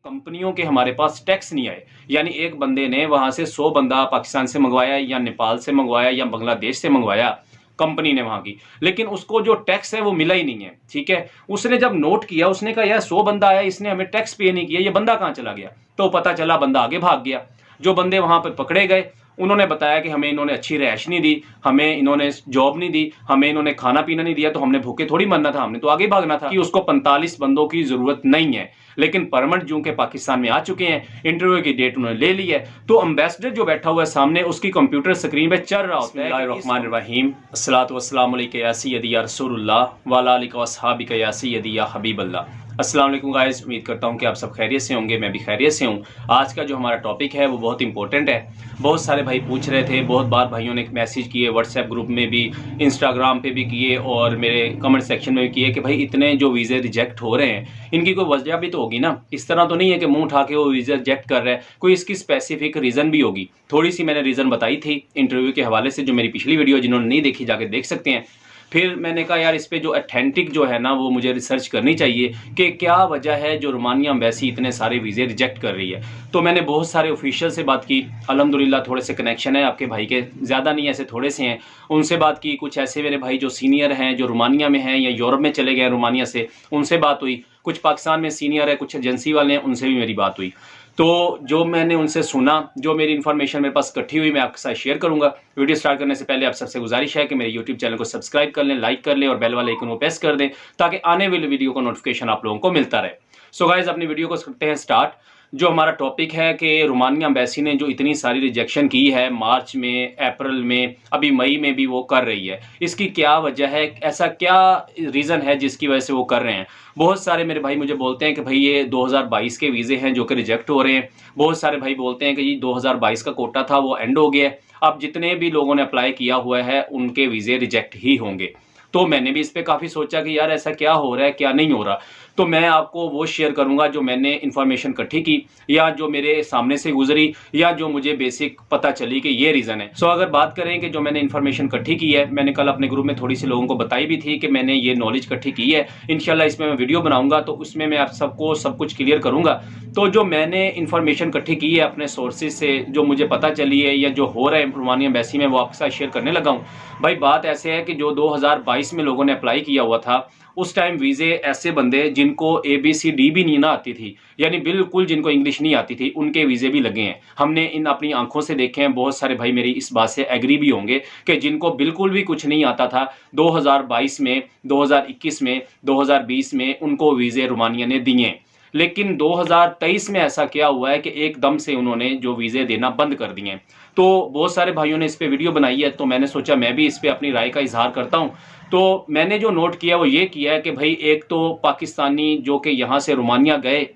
कंपनियों के हमारे पास टैक्स नहीं आए। यानी एक बंदे ने वहां से 100 बंदा पाकिस्तान से मंगवाया या नेपाल से मंगवाया या बांग्लादेश से मंगवाया कंपनी ने वहां की, लेकिन उसको जो टैक्स है वो मिला ही नहीं है। ठीक है, उसने जब नोट किया उसने कहा यार 100 बंदा आया, इसने हमें टैक्स पे नहीं किया, ये बंदा कहां चला गया? तो पता चला बंदा आगे भाग गया। जो बंदे वहां पर पकड़े गए उन्होंने बताया कि हमें इन्होंने अच्छी रैश नहीं दी, हमें इन्होंने जॉब नहीं दी, हमें इन्होंने खाना पीना नहीं दिया, तो हमने भूखे थोड़ी मरना था, हमने तो आगे भागना था। कि उसको 45 बंदों की जरूरत नहीं है, लेकिन परमिट जो के पाकिस्तान में आ चुके हैं, इंटरव्यू की डेट उन्होंने ले ली है, तो एम्बेसडर जो बैठा हुआ है सामने उसकी कंप्यूटर स्क्रीन पे चल रहा होता है बिस्मिल्लाहिर्रहमानिर्रहीम अस्सलातु वस्सलामु अलैका या सय्यदी या रसूलुल्लाह व अला आलिका व अस्हाबिका या सय्यदी या हबीबल्लाह। अस्सलाम वालेकुम गाइस, उम्मीद करता हूं कि आप सब खैरियत से होंगे, मैं भी खैरियत से हूं। आज का जो हमारा टॉपिक है वो बहुत इंपॉर्टेंट है। बहुत सारे भाई पूछ रहे थे, बहुत बार भाइयों ने मैसेज किए, व्हाट्सएप ग्रुप में भी, इंस्टाग्राम पे भी किए और मेरे कमेंट सेक्शन में भी किए कि भाई इतने जो वीज़े रिजेक्ट हो रहे हैं इनकी कोई वजह भी तो होगी ना। इस तरह तो नहीं है कि मुंह उठा के वो वीज़ा रिजेक्ट कर रहा है, कोई इसकी स्पेसिफिक रीज़न भी होगी। थोड़ी सी मैंने रीज़न बताई थी इंटरव्यू के हवाले से, जो मेरी पिछली वीडियो जिन्होंने नहीं देखी जाके देख सकते हैं। फिर मैंने कहा यार इस पे जो अथेंटिक जो है ना वो मुझे रिसर्च करनी चाहिए कि क्या वजह है जो रोमानिया एम्बेसी इतने सारे वीज़े रिजेक्ट कर रही है। तो मैंने बहुत सारे ऑफिशियल से बात की, अल्हम्दुलिल्लाह थोड़े से कनेक्शन है आपके भाई के, ज़्यादा नहीं ऐसे थोड़े से हैं, उनसे बात की। कुछ ऐसे मेरे भाई जो सीनियर हैं, जो रोमानिया में हैं या यूरोप में चले गए रोमानिया से, उनसे बात हुई। कुछ पाकिस्तान में सीनियर है, कुछ एजेंसी वाले हैं, उनसे भी मेरी बात हुई। तो जो मैंने उनसे सुना, जो मेरी इन्फॉर्मेशन मेरे पास इकट्ठी हुई, मैं आपके साथ शेयर करूंगा। वीडियो स्टार्ट करने से पहले आप सबसे गुजारिश है कि मेरे यूट्यूब चैनल को सब्सक्राइब कर लें, लाइक कर लें और बेल वाले आइकन को प्रेस कर दें ताकि आने वाली वीडियो का नोटिफिकेशन आप लोगों को मिलता रहे। सो गाइस, अपनी वीडियो को करते हैं स्टार्ट। जो हमारा टॉपिक है कि रोमानिया एम्बेसी ने जो इतनी सारी रिजेक्शन की है मार्च में, अप्रैल में, अभी मई में भी वो कर रही है, इसकी क्या वजह है, ऐसा क्या रीज़न है जिसकी वजह से वो कर रहे हैं। बहुत सारे मेरे भाई मुझे बोलते हैं कि भाई ये 2022 के वीज़े हैं जो कि रिजेक्ट हो रहे हैं। बहुत सारे भाई बोलते हैं कि ये 2022 का कोटा था वो एंड हो गया है, अब जितने भी लोगों ने अप्लाई किया हुआ है उनके वीज़े रिजेक्ट ही होंगे। तो मैंने भी इस पर काफ़ी सोचा कि यार ऐसा क्या हो रहा है, क्या नहीं हो रहा। तो मैं आपको वो शेयर करूंगा जो मैंने इन्फॉर्मेशन इकट्ठी की या जो मेरे सामने से गुजरी या जो मुझे बेसिक पता चली कि ये रीज़न है। सो अगर बात करें कि जो मैंने इन्फॉर्मेशन इकट्ठी की है, मैंने कल अपने ग्रुप में थोड़ी सी लोगों को बताई भी थी कि मैंने ये नॉलेज इकट्ठी की है। इंशाल्लाह इसमें मैं वीडियो बनाऊंगा तो उसमें मैं आप सबको सब कुछ क्लियर करूंगा। तो जो मैंने इन्फॉर्मेशन इकट्ठी की है अपने सोर्सेज से, जो मुझे पता चली है या जो हो रहा है रोमानिया एम्बेसी में, वो आपके साथ शेयर करने लगा हूँ। भाई बात ऐसे है कि जो 2022 में लोगों ने अप्लाई किया हुआ था उस टाइम वीज़े ऐसे बंदे जिनको ABCD भी नहीं ना आती थी, यानी बिल्कुल जिनको इंग्लिश नहीं आती थी, उनके वीज़े भी लगे हैं। हमने इन अपनी आंखों से देखे हैं। बहुत सारे भाई मेरी इस बात से एग्री भी होंगे कि जिनको बिल्कुल भी कुछ नहीं आता था 2022 में, 2021 में, 2020 में उनको वीज़े रोमानिया ने दिए। लेकिन 2023 में ऐसा क्या हुआ है कि एकदम से उन्होंने जो वीज़े देना बंद कर दिए। तो बहुत सारे भाइयों ने इस पे वीडियो बनाई है, तो मैंने सोचा मैं भी इस पे अपनी राय का इजहार करता हूं। तो मैंने जो नोट किया वो ये किया है कि भाई एक तो पाकिस्तानी जो कि यहाँ से रोमानिया गए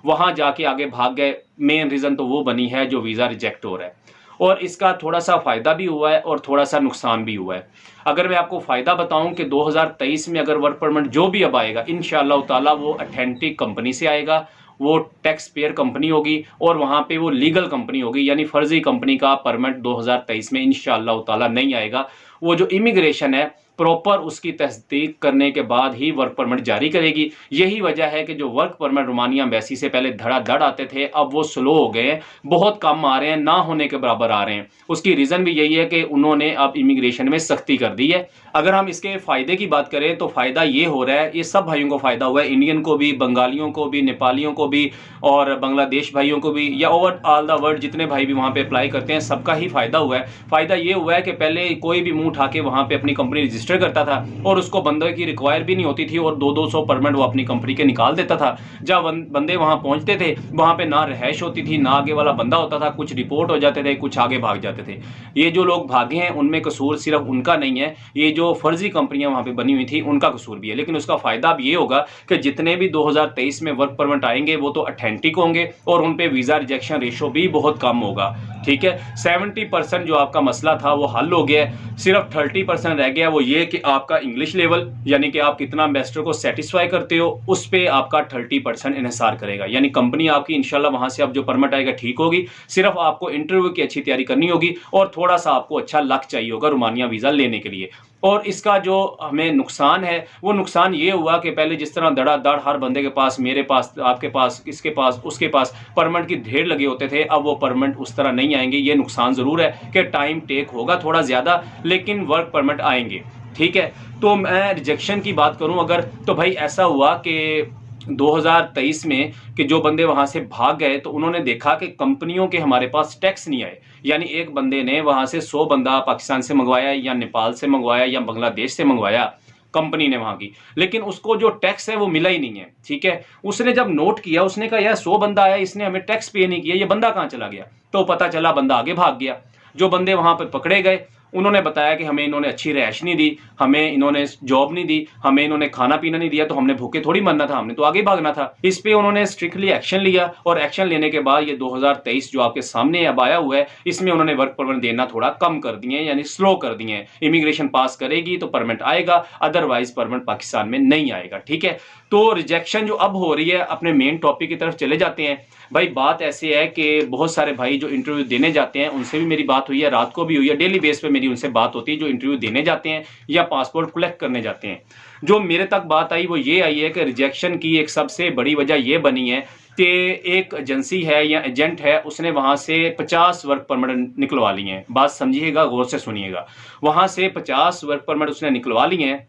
वहाँ जाके आगे भाग गए, मेन रीज़न तो वो बनी है जो वीज़ा रिजेक्ट हो रहा है। और इसका थोड़ा सा फ़ायदा भी हुआ है और थोड़ा सा नुकसान भी हुआ है। अगर मैं आपको फ़ायदा बताऊं कि 2023 में अगर वर्क परमिट जो भी अब आएगा इंशाअल्लाह ताला वो अथेंटिक कंपनी से आएगा, वो टैक्स पेयर कंपनी होगी और वहाँ पे वो लीगल कंपनी होगी, यानी फर्जी कंपनी का परमिट 2023 में इंशाअल्लाह ताला नहीं आएगा। वो जो इमिग्रेशन है प्रॉपर उसकी तस्दीक करने के बाद ही वर्क परमिट जारी करेगी। यही वजह है कि जो वर्क परमिट रोमानिया एम्बेसी से पहले धड़ाधड़ आते थे अब वो स्लो हो गए हैं, बहुत कम आ रहे हैं, ना होने के बराबर आ रहे हैं। उसकी रीज़न भी यही है कि उन्होंने अब इमिग्रेशन में सख्ती कर दी है। अगर हम इसके फ़ायदे की बात करें तो फ़ायदा ये हो रहा है, ये सब भाइयों को फ़ायदा हुआ है, इंडियन को भी, बंगालियों को भी, नेपालियों को भी और बांग्लादेश भाइयों को भी, या ओवर ऑल द वर्ल्ड जितने भाई भी वहाँ पे अप्लाई करते हैं सबका ही फ़ायदा हुआ है। फ़ायदा ये हुआ है कि पहले कोई भी मुंह उठा के वहाँ पे अपनी कंपनी रजिस्टर करता था और उसको बंदे की रिक्वायर भी नहीं होती थी और 200 परमिट वो अपनी कंपनी के निकाल देता था। जब बंदे वहाँ पहुँचते थे वहाँ पे ना रहायश होती थी, ना आगे वाला बंदा होता था, कुछ रिपोर्ट हो जाते थे, कुछ आगे भाग जाते थे। ये जो लोग भागे हैं उनमें कसूर सिर्फ उनका नहीं है, ये जो फर्जी कंपनियां वहाँ पे बनी हुई थी उनका कसूर भी है। लेकिन उसका फ़ायदा अब ये होगा कि जितने भी 2023 में वर्क परमिट आएंगे वो तो अथेंटिक होंगे और उन पे वीज़ा रिजेक्शन रेशो भी बहुत कम होगा। ठीक है, 70% जो आपका मसला था वो हल हो गया है, सिर्फ 30% रह गया। वो ये कि आपका इंग्लिश लेवल, यानी कि आप कितना एम्बेसडर को सेटिस्फाई करते हो, उस पे आपका 30% इन्हिसार करेगा। यानी कंपनी आपकी इंशाल्लाह वहां से अब जो परमिट आएगा ठीक होगी, सिर्फ आपको इंटरव्यू की अच्छी तैयारी करनी होगी और थोड़ा सा आपको अच्छा लक चाहिए होगा रोमानिया वीज़ा लेने के लिए। और इसका जो हमें नुकसान है वो नुकसान ये हुआ कि पहले जिस तरह धड़ाधड़ हर बंदे के पास, मेरे पास, आपके पास, इसके पास, उसके पास परमिट की ढेर लगे होते थे, अब वो परमिट उस तरह नहीं आएंगे। ये नुकसान ज़रूर है कि टाइम टेक होगा थोड़ा ज़्यादा, लेकिन वर्क परमिट आएंगे। ठीक है, तो मैं रिजेक्शन की बात करूं अगर, तो भाई ऐसा हुआ कि 2023 में कि जो बंदे वहां से भाग गए तो उन्होंने देखा कि कंपनियों के हमारे पास टैक्स नहीं आए। यानी एक बंदे ने वहां से 100 बंदा पाकिस्तान से मंगवाया या नेपाल से मंगवाया या बांग्लादेश से मंगवाया कंपनी ने वहां की, लेकिन उसको जो टैक्स है वो मिला ही नहीं है। ठीक है, उसने जब नोट किया, उसने कहा यार 100 बंदा आया, इसने हमें टैक्स पे नहीं किया, ये बंदा कहां चला गया? तो पता चला बंदा आगे भाग गया। जो बंदे वहां पर पकड़े गए उन्होंने बताया कि हमें इन्होंने अच्छी रैश नहीं दी, हमें इन्होंने जॉब नहीं दी, हमें इन्होंने खाना पीना नहीं दिया, तो हमने भूखे थोड़ी मरना था, हमने तो आगे भागना था। इस पे उन्होंने स्ट्रिक्टली एक्शन लिया और एक्शन लेने के बाद ये 2023 जो आपके सामने अब आया हुआ है, इसमें उन्होंने वर्क परमिट देना थोड़ा कम कर दिए, यानी स्लो कर दिए हैं। इमिग्रेशन पास करेगी तो परमिट आएगा, अदरवाइज परमिट पाकिस्तान में नहीं आएगा। ठीक है, तो रिजेक्शन जो अब हो रही है, अपने मेन टॉपिक की तरफ चले जाते हैं। भाई बात ऐसी है कि बहुत सारे भाई जो इंटरव्यू देने जाते हैं उनसे भी मेरी बात हुई है, रात को भी हुई है, डेली बेस पे मेरी उनसे बात होती है जो इंटरव्यू देने जाते हैं या पासपोर्ट कलेक्ट करने जाते हैं। जो मेरे तक बात आई वो ये आई है कि रिजेक्शन की एक सबसे बड़ी वजह ये बनी है कि एक एजेंसी है या एजेंट है, उसने वहां से 50 वर्क परमिट निकलवा लिए हैं। बात समझिएगा, गौर से सुनिएगा। वहां से 50 वर्क परमिट उसने निकलवा लिए हैं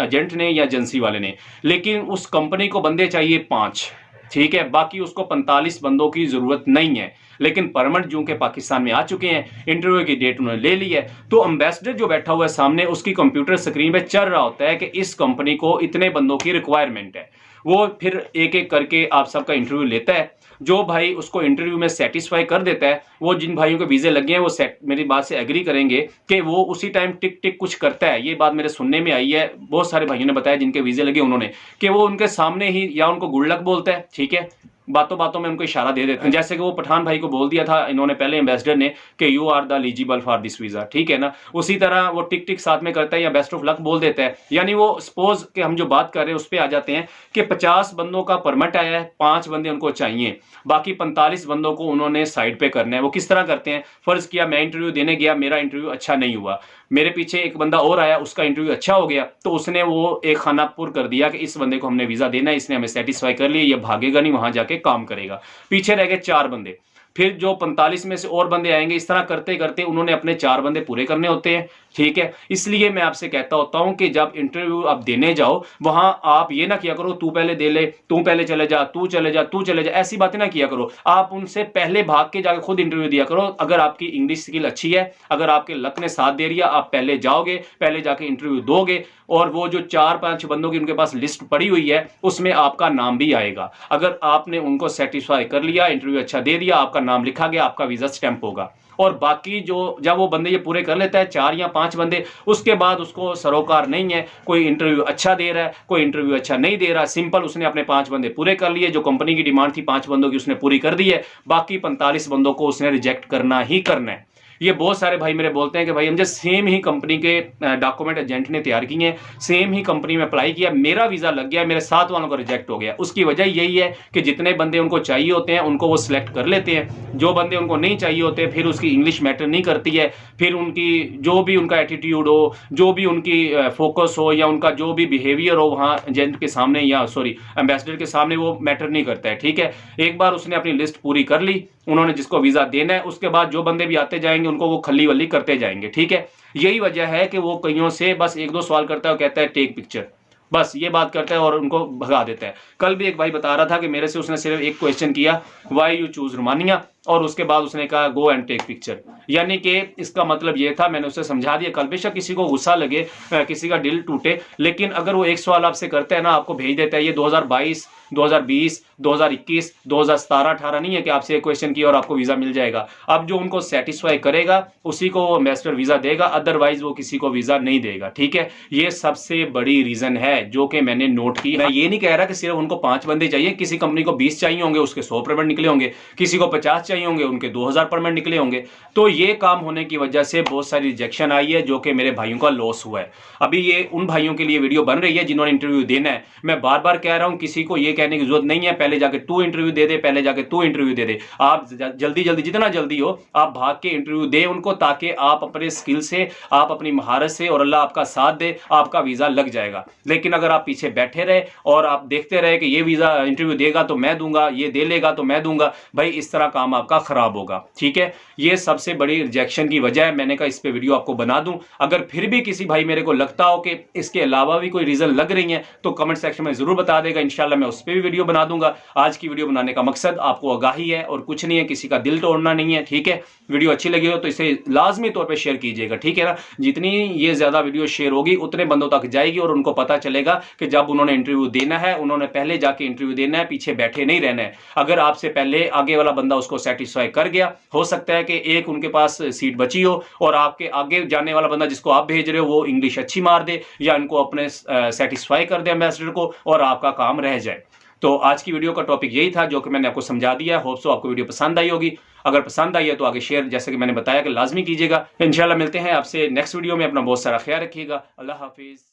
एजेंट ने या एजेंसी वाले ने, लेकिन उस कंपनी को बंदे चाहिए 5। ठीक है, बाकी उसको 45 बंदों की जरूरत नहीं है, लेकिन परमिट जो के पाकिस्तान में आ चुके हैं, इंटरव्यू की डेट उन्होंने ले ली है, तो एम्बेसडर जो बैठा हुआ है सामने, उसकी कंप्यूटर स्क्रीन पे चल रहा होता है कि इस कंपनी को इतने बंदों की रिक्वायरमेंट है। वो फिर एक एक करके आप सबका इंटरव्यू लेता है। जो भाई उसको इंटरव्यू में सेटिस्फाई कर देता है, वो जिन भाइयों के वीजे लगे हैं वो मेरी बात से एग्री करेंगे कि वो उसी टाइम टिक टिक कुछ करता है। ये बात मेरे सुनने में आई है, बहुत सारे भाइयों ने बताया जिनके वीजे लगे उन्होंने, कि वो उनके सामने ही या उनको गुड लक बोलता है। ठीक है, बातों बातों में उनको इशारा दे देते हैं, जैसे कि वो पठान भाई को बोल दिया था इन्होंने पहले एम्बेसडर ने कि you are the eligible for this visa. ठीक है ना, उसी तरह वो टिक टिक साथ में करता है या बेस्ट ऑफ लक बोल देता है। यानी वो सपोज कि हम जो बात कर रहे हैं उस पर आ जाते हैं कि 50 बंदों का परमिट आया है, 5 बंदे उनको चाहिए, बाकी 45 बंदों को उन्होंने साइड पे करना है। वो किस तरह करते हैं? फर्ज किया मैं इंटरव्यू देने गया, मेरा इंटरव्यू अच्छा नहीं हुआ, मेरे पीछे एक बंदा और आया, उसका इंटरव्यू अच्छा हो गया, तो उसने वो एक खाना पुर कर दिया कि इस बंदे को हमने वीजा देना है, इसने हमें सेटिस्फाई कर लिया, ये भागेगा नहीं, वहां जाके काम करेगा। पीछे रह गए 4 बंदे, फिर जो 45 में से और बंदे आएंगे। इस तरह करते करते उन्होंने अपने 4 बंदे पूरे करने होते हैं। ठीक है, इसलिए मैं आपसे कहता होता हूं कि जब इंटरव्यू आप देने जाओ, वहां आप ये ना किया करो तू पहले दे ले, तू पहले चले जा, तू चले जा, तू चले जा, ऐसी बातें ना किया करो। आप उनसे पहले भाग के जाके खुद इंटरव्यू दिया करो। अगर आपकी इंग्लिश स्किल अच्छी है, अगर आपके लक ने साथ दे दिया, आप पहले जाओगे, पहले जाके इंटरव्यू दोगे, और वो जो 4-5 बंदों की उनके पास लिस्ट पड़ी हुई है उसमें आपका नाम भी आएगा। अगर आपने उनको सेटिस्फाई कर लिया, इंटरव्यू अच्छा दे दिया, आपका नाम लिखा गया, आपका वीजा स्टैंप होगा। और बाकी जो जब वो बंदे ये पूरे कर लेता है 4 या 5 बंदे, उसके बाद उसको सरोकार नहीं है कोई इंटरव्यू अच्छा दे रहा है, कोई इंटरव्यू अच्छा नहीं दे रहा। सिंपल उसने अपने 5 बंदे पूरे कर लिए, जो कंपनी की डिमांड थी 5 बंदों की उसने पूरी कर दी है, बाकी 45 बंदों को उसने रिजेक्ट करना ही करना है। ये बहुत सारे भाई मेरे बोलते हैं कि भाई मुझे सेम ही कंपनी के डॉक्यूमेंट एजेंट ने तैयार किए हैं, सेम ही कंपनी में अप्लाई किया, मेरा वीजा लग गया, मेरे साथ वालों को रिजेक्ट हो गया। उसकी वजह यही है कि जितने बंदे उनको चाहिए होते हैं उनको वो सिलेक्ट कर लेते हैं, जो बंदे उनको नहीं चाहिए होते फिर उसकी इंग्लिश मैटर नहीं करती है, फिर उनकी जो भी उनका एटीट्यूड हो, जो भी उनकी फोकस हो, या उनका जो भी बिहेवियर हो वहाँ एजेंट के सामने या सॉरी एम्बेसडर के सामने, वो मैटर नहीं करता है। ठीक है, एक बार उसने अपनी लिस्ट पूरी कर ली, उन्होंने जिसको वीजा देना है, उसके बाद जो बंदे भी आते जाएंगे उनको वो खली वली करते जाएंगे। ठीक है, यही वजह है कि वो कईयों से बस 1-2 सवाल करता है और कहता है टेक पिक्चर, बस ये बात करता है और उनको भगा देता है। कल भी एक भाई बता रहा था कि मेरे से उसने सिर्फ एक क्वेश्चन किया, व्हाई यू चूज रोमानिया, और उसके बाद उसने कहा गो एंड टेक पिक्चर। यानी कि इसका मतलब ये था, मैंने उसे समझा दिया। कल बेशक किसी को गुस्सा लगे, किसी का दिल टूटे, लेकिन अगर वो एक सवाल आपसे करता है ना, आपको भेज देता है, ये 2022, 2020, 2021, 2017, 18 नहीं है कि आपसे एक क्वेश्चन किया और आपको वीजा मिल जाएगा। अब जो उनको सेटिस्फाई करेगा उसी को वो एम्बेसडर वीजा देगा, अदरवाइज वो किसी को वीजा नहीं देगा। ठीक है, ये सबसे बड़ी रीजन है जो कि मैंने नोट की। मैं ये नहीं कह रहा कि सिर्फ उनको 5 बंदे चाहिए, किसी कंपनी को 20 चाहिए होंगे, उसके 100 परमिट निकले होंगे, किसी को 50 चाहिए होंगे, उनके 2000 परमिट निकले होंगे। तो ये काम होने की वजह से बहुत सारी रिजेक्शन आई है, जो कि मेरे भाइयों का लॉस हुआ है। अभी ये उन भाइयों के लिए वीडियो बन रही है जिन्होंने इंटरव्यू देना है। मैं बार बार कह रहा हूं, किसी को ये कहने की जरूरत नहीं है पहले जाके तू इंटरव्यू दे दे, पहले जाके तू इंटरव्यू दे दे। आप जल्दी जल्दी, जितना जल्दी हो आप भाग के इंटरव्यू दे उनको, ताकि आप अपने स्किल से, आप अपनी महारत से, और अल्लाह आपका साथ दे, आपका वीजा लग जाएगा। लेकिन अगर आप पीछे बैठे रहे और आप देखते रहे कि ये वीजा इंटरव्यू देगा तो मैं दूंगा, ये दे लेगा तो मैं दूंगा, भाई इस तरह काम आपका खराब होगा। ठीक है, ये सबसे बड़ी रिजेक्शन की वजह है। मैंने कहा इस पे वीडियो आपको बना दूं। अगर फिर भी किसी भाई मेरे को लगता हो कि इसके अलावा भी कोई रीजन लग रही है तो कमेंट सेक्शन में जरूर बता देगा, इंशाल्लाह मैं उस पर भी वीडियो बना दूंगा। आज की वीडियो बनाने का मकसद आपको आगाही है और कुछ नहीं है, किसी का दिल तोड़ना नहीं है। ठीक है, वीडियो अच्छी लगी हो तो इसे लाजमी तौर पर शेयर कीजिएगा। ठीक है ना, जितनी ये ज्यादा वीडियो शेयर होगी उतने बंदों तक जाएगी और उनको पता चलेगा कि जब उन्होंने इंटरव्यू देना है, उन्होंने पहले जाके इंटरव्यू देना है, पीछे बैठे नहीं रहना है। अगर आपसे पहले आगे वाला बंदा उसको सेटिस्फाई कर गया, हो सकता है कि एक उनके पास सीट बची हो और आपके आगे जाने वाला बंदा जिसको आप भेज रहे हो वो इंग्लिश अच्छी मार दे या इनको अपने सेटिस्फाई कर दे एम्बेसडर को, और आपका काम रह जाए। तो आज की वीडियो का टॉपिक यही था जो कि मैंने आपको समझा दिया। होप सो आपको वीडियो पसंद आई होगी। अगर पसंद आई है तो आगे शेयर, जैसे कि मैंने बताया, कि लाजमी कीजिएगा। इंशाल्लाह मिलते हैं आपसे नेक्स्ट वीडियो में। अपना बहुत सारा ख्याल रखिएगा। अल्लाह हाफिज।